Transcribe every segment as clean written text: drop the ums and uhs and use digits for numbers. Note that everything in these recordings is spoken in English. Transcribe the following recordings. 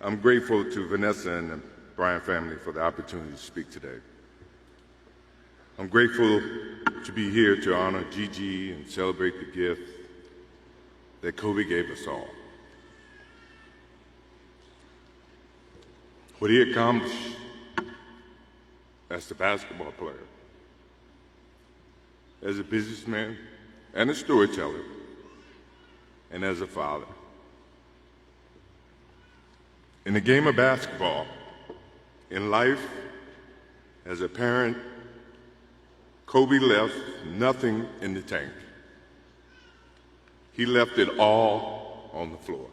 I'm grateful to Vanessa and the Bryant family for the opportunity to speak today. I'm grateful to be here to honor Gigi and celebrate the gift that Kobe gave us all. What he accomplished as a basketball player, as a businessman and a storyteller, and as a father. In the game of basketball, in life, as a parent, Kobe left nothing in the tank. He left it all on the floor.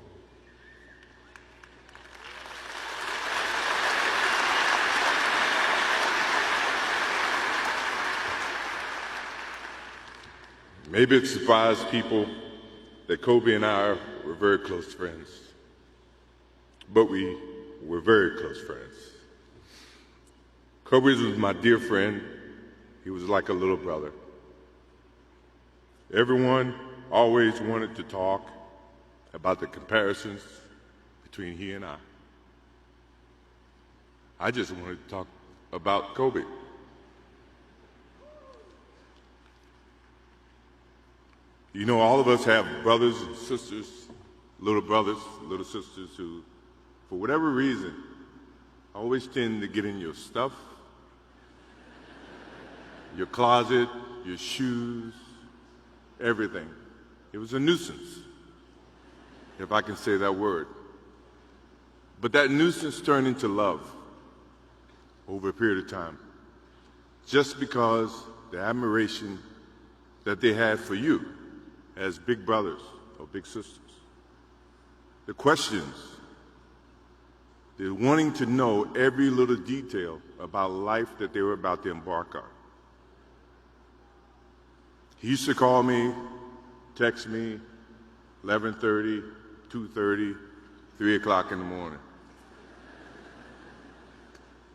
Maybe it surprised people that Kobe and I were very close friends, but we were very close friends. Kobe was my dear friend. He was like a little brother. Everyone always wanted to talk about the comparisons between he and I. I just wanted to talk about Kobe. You know, all of us have brothers and sisters, little sisters who, for whatever reason, always tend to get in your stuff, your closet, your shoes, everything. It was a nuisance, if I can say that word. But that nuisance turned into love over a period of time, just because the admiration that they had for you as big brothers or big sisters. The questions, the wanting to know every little detail about life that they were about to embark on. He used to call me, text me, 11:30, 2:30, 3 o'clock in the morning,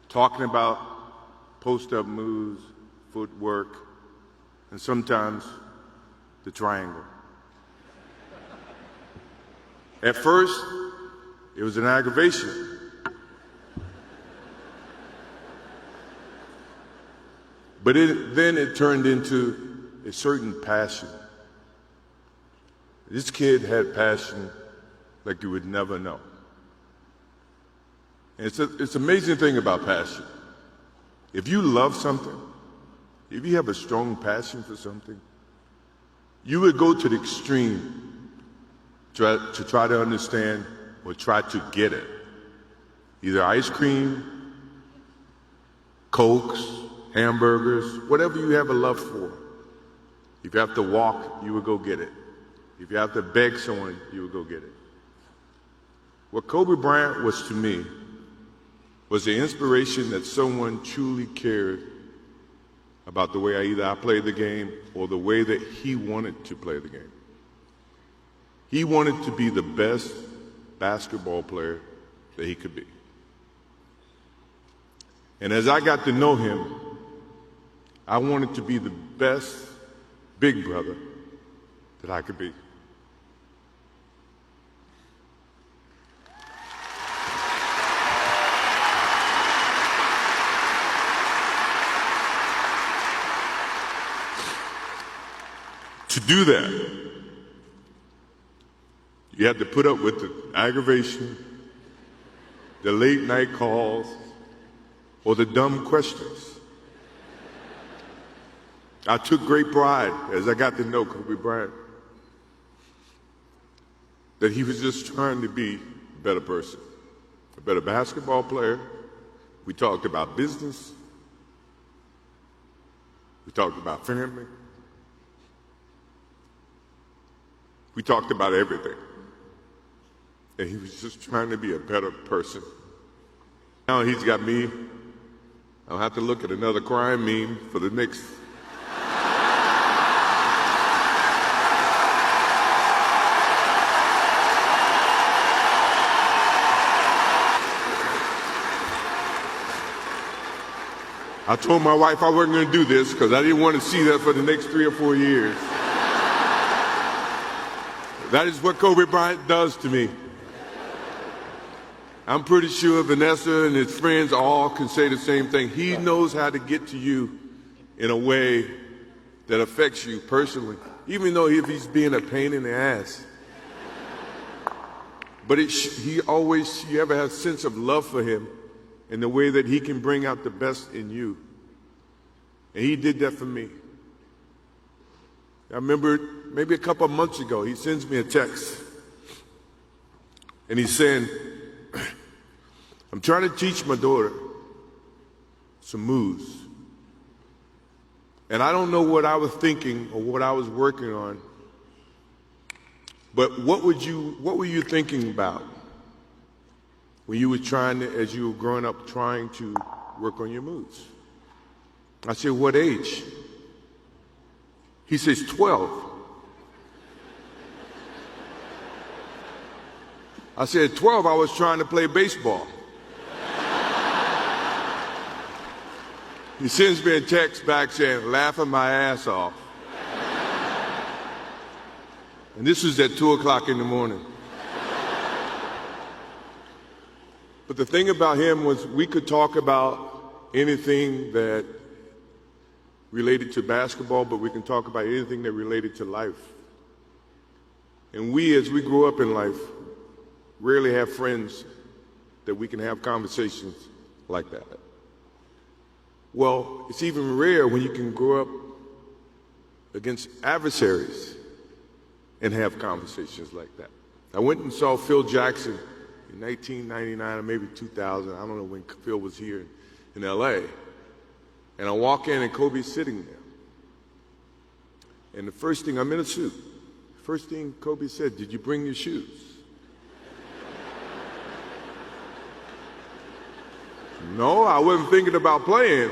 talking about post-up moves, footwork, and sometimes the triangle. At first, it was an aggravation. But then it turned into a certain passion. This kid had passion like you would never know. And it's an amazing thing about passion. If you love something, if you have a strong passion for something, you would go to the extreme to try to understand or try to get it. Either ice cream, Cokes, hamburgers, whatever you have a love for. If you have to walk, you would go get it. If you have to beg someone, you would go get it. What Kobe Bryant was to me was the inspiration that someone truly cared about the way I played the game or the way that he wanted to play the game. He wanted to be the best basketball player that he could be. And as I got to know him, I wanted to be the best big brother that I could be. To do that, you had to put up with the aggravation, the late night calls, or the dumb questions. I took great pride as I got to know Kobe Bryant that he was just trying to be a better person, a better basketball player. We talked about business. We talked about family. We talked about everything. And he was just trying to be a better person. Now he's got me. I'll have to look at another crime meme for the next. I told my wife I wasn't going to do this because I didn't want to see that for the next 3 or 4 years. That is what Kobe Bryant does to me. I'm pretty sure Vanessa and his friends all can say the same thing. He knows how to get to you in a way that affects you personally, even though if he's being a pain in the ass. But you ever have a sense of love for him in the way that he can bring out the best in you. And he did that for me. I remember maybe a couple of months ago, he sends me a text. And he's saying, I'm trying to teach my daughter some moves. And I don't know what I was thinking or what I was working on. But what were you thinking about when you were as you were growing up, trying to work on your moves? I said, what age? He says, 12. I said, 12, I was trying to play baseball. He sends me a text back saying, laughing my ass off. And this was at 2 o'clock in the morning. But the thing about him was we could talk about anything that related to basketball, but we can talk about anything that related to life. And we, as we grow up in life, rarely have friends that we can have conversations like that. Well, it's even rare when you can grow up against adversaries and have conversations like that. I went and saw Phil Jackson in 1999 or maybe 2000. I don't know when Phil was here in LA. And I walk in and Kobe's sitting there. And the first thing, I'm in a suit. First thing Kobe said, did you bring your shoes? No, I wasn't thinking about playing.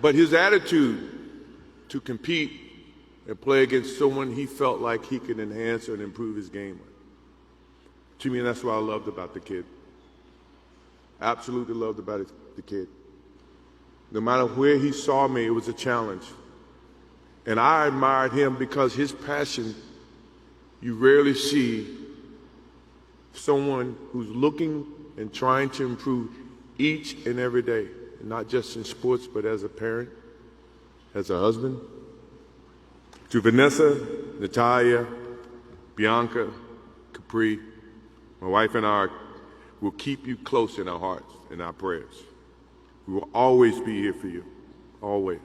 But his attitude to compete and play against someone he felt like he could enhance and improve his game with. To me, that's what I loved about the kid. Absolutely loved about the kid. No matter where he saw me, it was a challenge. And I admired him because his passion, you rarely see someone who's looking and trying to improve each and every day, not just in sports, but as a parent, as a husband. To Vanessa, Natalia, Bianca, Capri, my wife and I will keep you close in our hearts and our prayers. We will always be here for you, always.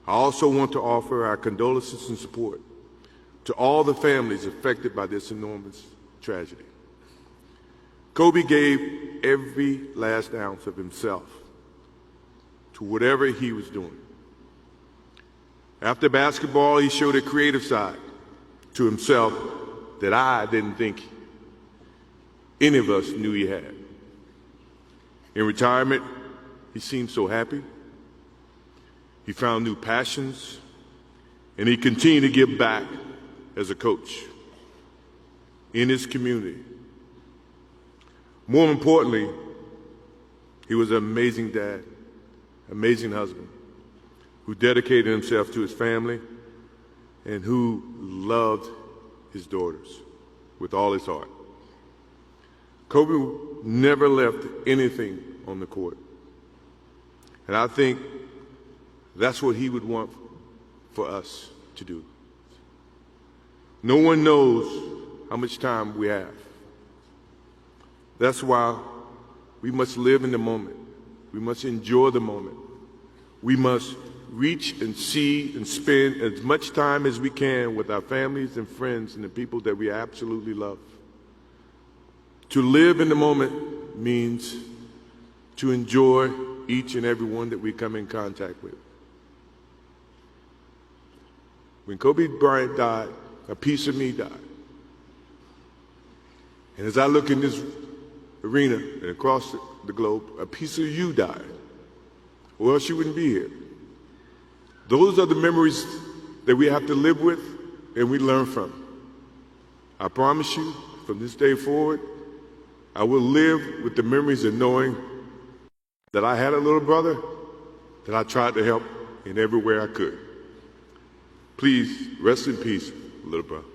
I also want to offer our condolences and support to all the families affected by this enormous tragedy. Kobe gave every last ounce of himself to whatever he was doing. After basketball, he showed a creative side to himself that I didn't think any of us knew he had. In retirement, he seemed so happy. He found new passions, and he continued to give back as a coach in his community. More importantly, he was an amazing dad, amazing husband, who dedicated himself to his family and who loved his daughters with all his heart. Kobe never left anything on the court. And I think that's what he would want for us to do. No one knows how much time we have. That's why we must live in the moment. We must enjoy the moment. We must reach and see and spend as much time as we can with our families and friends and the people that we absolutely love. To live in the moment means to enjoy each and every one that we come in contact with. When Kobe Bryant died, a piece of me died. And as I look in this arena and across the globe, a piece of you died, or else you wouldn't be here. Those are the memories that we have to live with and we learn from. I promise you, from this day forward, I will live with the memories of knowing that I had a little brother that I tried to help in every way I could. Please rest in peace, little brother.